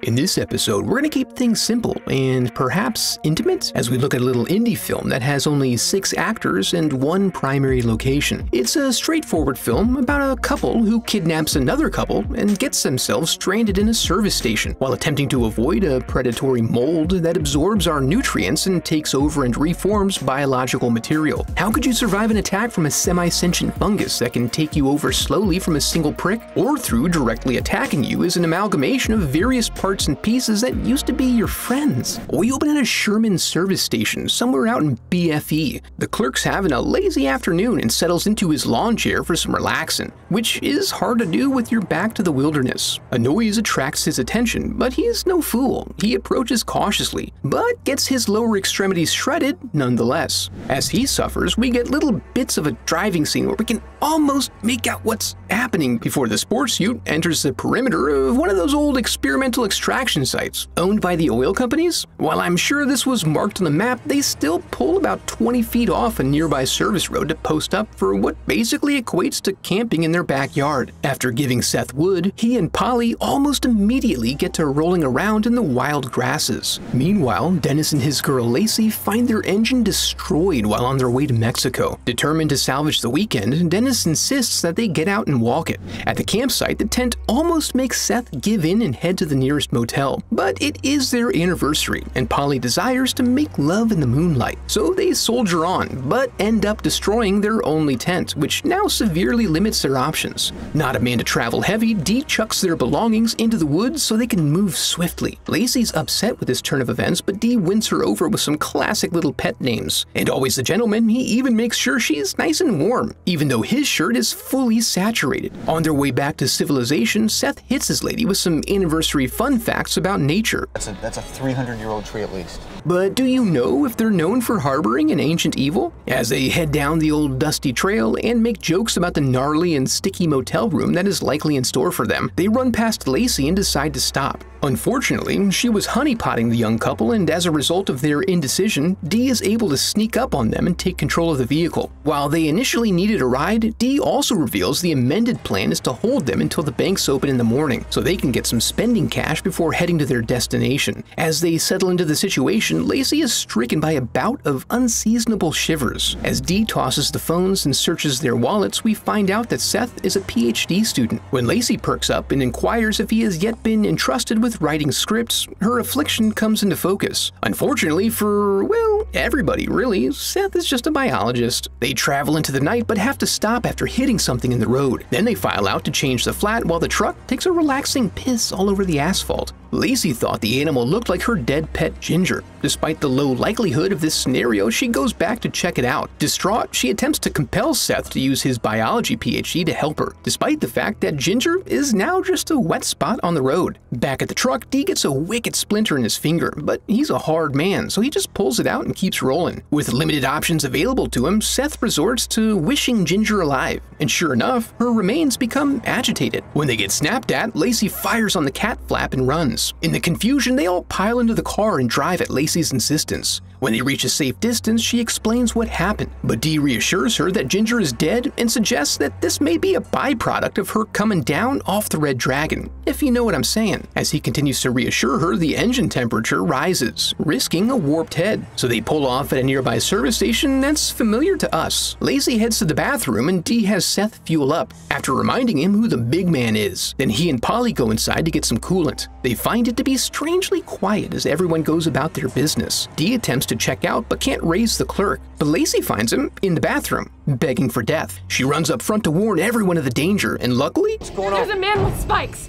In this episode, we're going to keep things simple and perhaps intimate as we look at a little indie film that has only 6 actors and 1 primary location. It's a straightforward film about a couple who kidnaps another couple and gets themselves stranded in a service station while attempting to avoid a predatory mold that absorbs our nutrients and takes over and reforms biological material. How could you survive an attack from a semi-sentient fungus that can take you over slowly from a single prick, or through directly attacking you as an amalgamation of various parts and pieces that used to be your friends? We open at a Sherman service station somewhere out in BFE. The clerk's having a lazy afternoon and settles into his lawn chair for some relaxing, which is hard to do with your back to the wilderness. A noise attracts his attention, but he is no fool. He approaches cautiously, but gets his lower extremities shredded nonetheless. As he suffers, we get little bits of a driving scene where we can almost make out what's happening before the sports suit enters the perimeter of one of those old experimental extraction sites owned by the oil companies. While I'm sure this was marked on the map, they still pull about 20 feet off a nearby service road to post up for what basically equates to camping in their backyard. After giving Seth wood, he and Polly almost immediately get to rolling around in the wild grasses. Meanwhile, Dennis and his girl Lacey find their engine destroyed while on their way to Mexico. Determined to salvage the weekend, Dennis insists that they get out and walk it. At the campsite, the tent almost makes Seth give in and head to the nearest motel, but it is their anniversary, and Polly desires to make love in the moonlight. So they soldier on, but end up destroying their only tent, which now severely limits their options. Not a man to travel heavy, Dee chucks their belongings into the woods so they can move swiftly. Lacey's upset with this turn of events, but Dee wins her over with some classic little pet names. And always the gentleman, he even makes sure she's nice and warm, even though his shirt is fully saturated. On their way back to civilization, Seth hits his lady with some anniversary fun facts about nature. That's a 300-year-old tree at least. But do you know if they're known for harboring an ancient evil? As they head down the old dusty trail and make jokes about the gnarly and sticky motel room that is likely in store for them, they run past Lacey and decide to stop. Unfortunately, she was honeypotting the young couple, and as a result of their indecision, Dee is able to sneak up on them and take control of the vehicle. While they initially needed a ride, Dee also reveals the amended plan is to hold them until the banks open in the morning, so they can get some spending cash before heading to their destination. As they settle into the situation, Lacey is stricken by a bout of unseasonable shivers. As Dee tosses the phones and searches their wallets, we find out that Seth is a PhD student. When Lacey perks up and inquires if he has yet been entrusted with writing scripts, her affliction comes into focus. Unfortunately for, well, everybody really, Seth is just a biologist. They travel into the night but have to stop after hitting something in the road. Then they file out to change the flat while the truck takes a relaxing piss all over the asphalt. Lacey thought the animal looked like her dead pet Ginger. Despite the low likelihood of this scenario, she goes back to check it out. Distraught, she attempts to compel Seth to use his biology PhD to help her, despite the fact that Ginger is now just a wet spot on the road. Back at the truck, Dee gets a wicked splinter in his finger, but he's a hard man, so he just pulls it out and keeps rolling. With limited options available to him, Seth resorts to wishing Ginger alive, and sure enough, her remains become agitated. When they get snapped at, Lacey fires on the cat flap and runs. In the confusion, they all pile into the car and drive at Lacey's insistence. When they reach a safe distance, she explains what happened, but Dee reassures her that Ginger is dead and suggests that this may be a byproduct of her coming down off the Red Dragon, if you know what I'm saying. As he continues to reassure her, the engine temperature rises, risking a warped head. So they pull off at a nearby service station that's familiar to us. Lacey heads to the bathroom and Dee has Seth fuel up, after reminding him who the big man is. Then he and Polly go inside to get some coolant. They find it to be strangely quiet as everyone goes about their business. Dee attempts to check out but can't raise the clerk, but Lacey finds him in the bathroom, begging for death. She runs up front to warn everyone of the danger, and luckily, there's a man with spikes.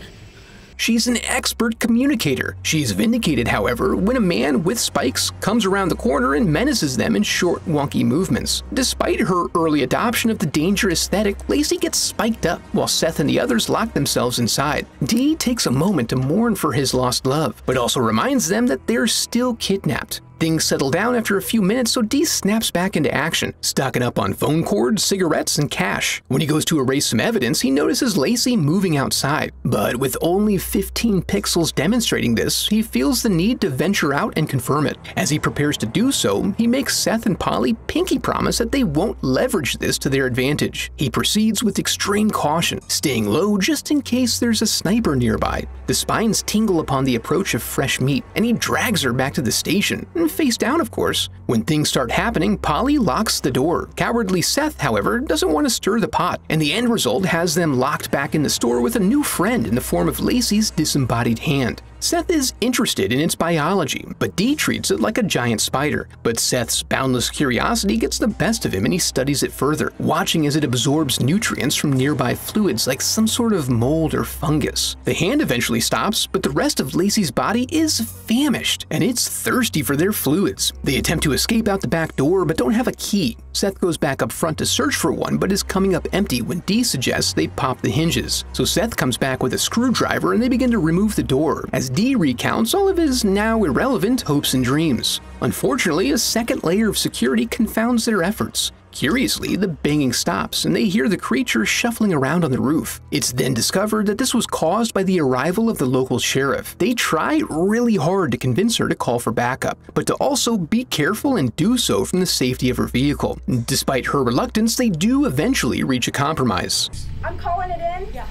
She's an expert communicator. She's vindicated, however, when a man with spikes comes around the corner and menaces them in short, wonky movements. Despite her early adoption of the danger aesthetic, Lacey gets spiked up, while Seth and the others lock themselves inside. Dee takes a moment to mourn for his lost love, but also reminds them that they're still kidnapped. Things settle down after a few minutes, so Dee snaps back into action, stocking up on phone cords, cigarettes, and cash. When he goes to erase some evidence, he notices Lacey moving outside. But with only 15 pixels demonstrating this, he feels the need to venture out and confirm it. As he prepares to do so, he makes Seth and Polly pinky promise that they won't leverage this to their advantage. He proceeds with extreme caution, staying low just in case there's a sniper nearby. The spines tingle upon the approach of fresh meat, and he drags her back to the station, face down of course. When things start happening, Polly locks the door. Cowardly Seth, however, doesn't want to stir the pot, and the end result has them locked back in the store with a new friend in the form of Lacey's disembodied hand. Seth is interested in its biology, but Dee treats it like a giant spider. But Seth's boundless curiosity gets the best of him and he studies it further, watching as it absorbs nutrients from nearby fluids like some sort of mold or fungus. The hand eventually stops, but the rest of Lacey's body is famished, and it's thirsty for their fluids. They attempt to escape out the back door, but don't have a key. Seth goes back up front to search for one, but is coming up empty when Dee suggests they pop the hinges. So Seth comes back with a screwdriver and they begin to remove the door, as Dee recounts all of his now irrelevant hopes and dreams. Unfortunately, a second layer of security confounds their efforts. Curiously, the banging stops, and they hear the creature shuffling around on the roof. It's then discovered that this was caused by the arrival of the local sheriff. They try really hard to convince her to call for backup, but to also be careful and do so from the safety of her vehicle. Despite her reluctance, they do eventually reach a compromise. I'm calling it in. Yeah.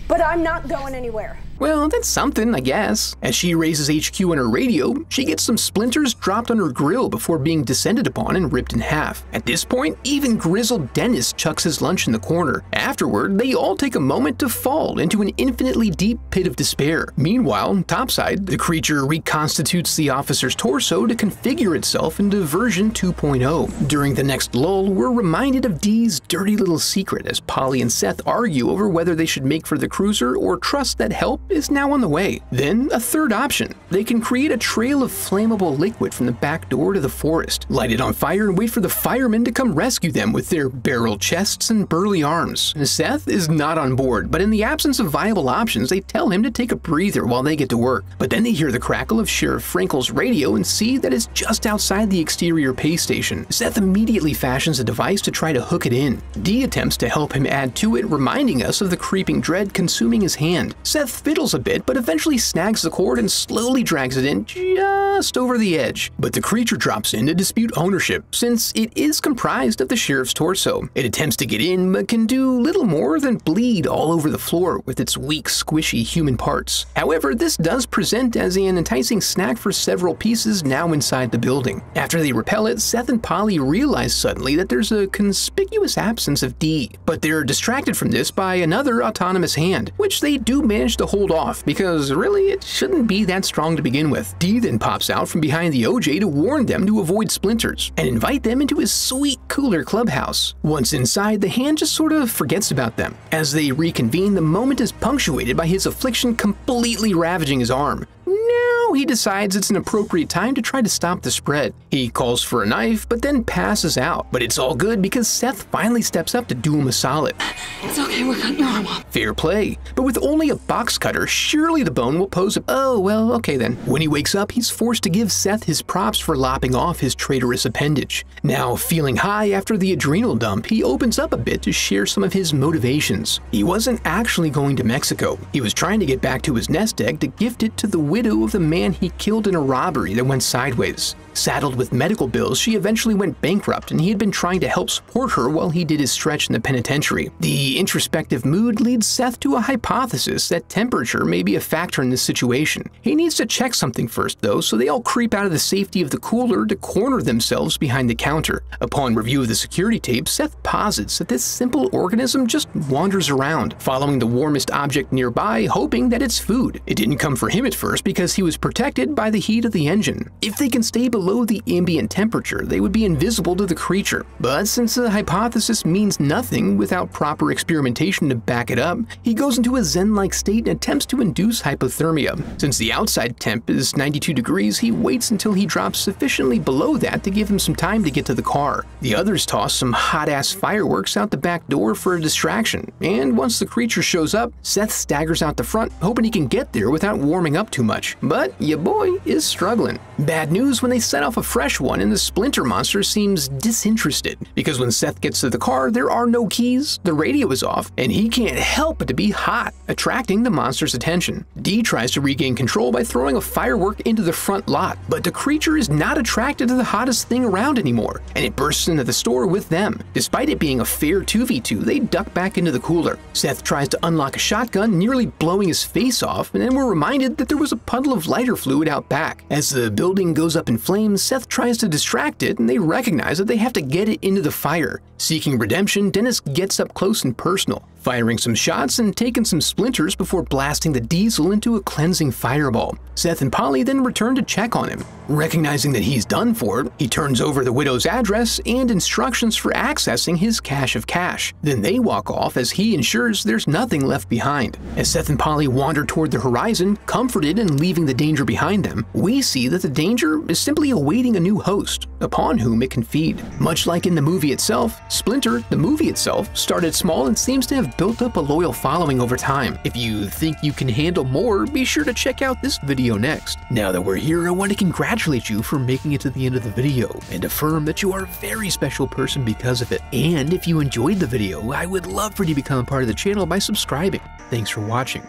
But I'm not going anywhere. Well, that's something, I guess. As she raises HQ on her radio, she gets some splinters dropped on her grill before being descended upon and ripped in half. At this point, even grizzled Dennis chucks his lunch in the corner. Afterward, they all take a moment to fall into an infinitely deep pit of despair. Meanwhile, topside, the creature reconstitutes the officer's torso to configure itself into version 2.0. During the next lull, we're reminded of Dee's dirty little secret as Polly and Seth argue over whether they should make for the cruiser or trust that help is now on the way. Then, a third option. They can create a trail of flammable liquid from the back door to the forest, light it on fire and wait for the firemen to come rescue them with their barrel chests and burly arms. Seth is not on board, but in the absence of viable options, they tell him to take a breather while they get to work. But then they hear the crackle of Sheriff Frankel's radio and see that it's just outside the exterior pay station. Seth immediately fashions a device to try to hook it in. Dee attempts to help him add to it, reminding us of the creeping dread consuming his hand. Seth fiddles a bit, but eventually snags the cord and slowly drags it in just over the edge. But the creature drops in to dispute ownership, since it is comprised of the sheriff's torso. It attempts to get in, but can do little more than bleed all over the floor with its weak, squishy human parts. However, this does present as an enticing snack for several pieces now inside the building. After they repel it, Seth and Polly realize suddenly that there's a conspicuous absence of Dee, but they're distracted from this by another autonomous hand, which they do manage to hold off, because really it shouldn't be that strong to begin with. Dee then pops out from behind the OJ to warn them to avoid splinters and invite them into his sweet cooler clubhouse. Once inside, the hand just sort of forgets about them. As they reconvene, the moment is punctuated by his affliction completely ravaging his arm. Now he decides it's an appropriate time to try to stop the spread. He calls for a knife, but then passes out. But it's all good because Seth finally steps up to do him a solid. It's okay, we're cutting your arm off. Fair play. But with only a box cutter, surely the bone will pose a— oh, well, okay then. When he wakes up, he's forced to give Seth his props for lopping off his traitorous appendage. Now, feeling high after the adrenal dump, he opens up a bit to share some of his motivations. He wasn't actually going to Mexico. He was trying to get back to his nest egg to gift it to the widow of the man he killed in a robbery that went sideways. Saddled with medical bills, she eventually went bankrupt, and he had been trying to help support her while he did his stretch in the penitentiary. The introspective mood leads Seth to a hypothesis that temperature may be a factor in this situation. He needs to check something first, though, so they all creep out of the safety of the cooler to corner themselves behind the counter. Upon review of the security tape, Seth posits that this simple organism just wanders around, following the warmest object nearby, hoping that it's food. It didn't come for him at first because he was protected by the heat of the engine. If they can stay below the ambient temperature, they would be invisible to the creature. But since the hypothesis means nothing without proper experimentation to back it up, he goes into a zen-like state and attempts to induce hypothermia. Since the outside temp is 92 degrees, he waits until he drops sufficiently below that to give him some time to get to the car. The others toss some hot-ass fireworks out the back door for a distraction, and once the creature shows up, Seth staggers out the front, hoping he can get there without warming up too much. But your boy is struggling. Bad news when they set off a fresh one, and the Splinter monster seems disinterested, because when Seth gets to the car, there are no keys, the radio is off, and he can't help but to be hot, attracting the monster's attention. Dee tries to regain control by throwing a firework into the front lot, but the creature is not attracted to the hottest thing around anymore, and it bursts into the store with them. Despite it being a fair 2v2, they duck back into the cooler. Seth tries to unlock a shotgun, nearly blowing his face off, and then we're reminded that there was a puddle of lighter fluid out back. As the building goes up in flames, Seth tries to distract it, and they recognize that they have to get it into the fire. Seeking redemption, Dennis gets up close and personal, firing some shots and taking some splinters before blasting the diesel into a cleansing fireball. Seth and Polly then return to check on him. Recognizing that he's done for, he turns over the widow's address and instructions for accessing his cache of cash. Then they walk off as he ensures there's nothing left behind. As Seth and Polly wander toward the horizon, comforted and leaving the danger behind them, we see that the danger is simply awaiting a new host, upon whom it can feed. Much like in the movie itself, Splinter, the movie itself, started small and seems to have built up a loyal following over time. If you think you can handle more, be sure to check out this video next. Now that we're here, I want to congratulate you for making it to the end of the video and affirm that you are a very special person because of it. And if you enjoyed the video, I would love for you to become a part of the channel by subscribing. Thanks for watching.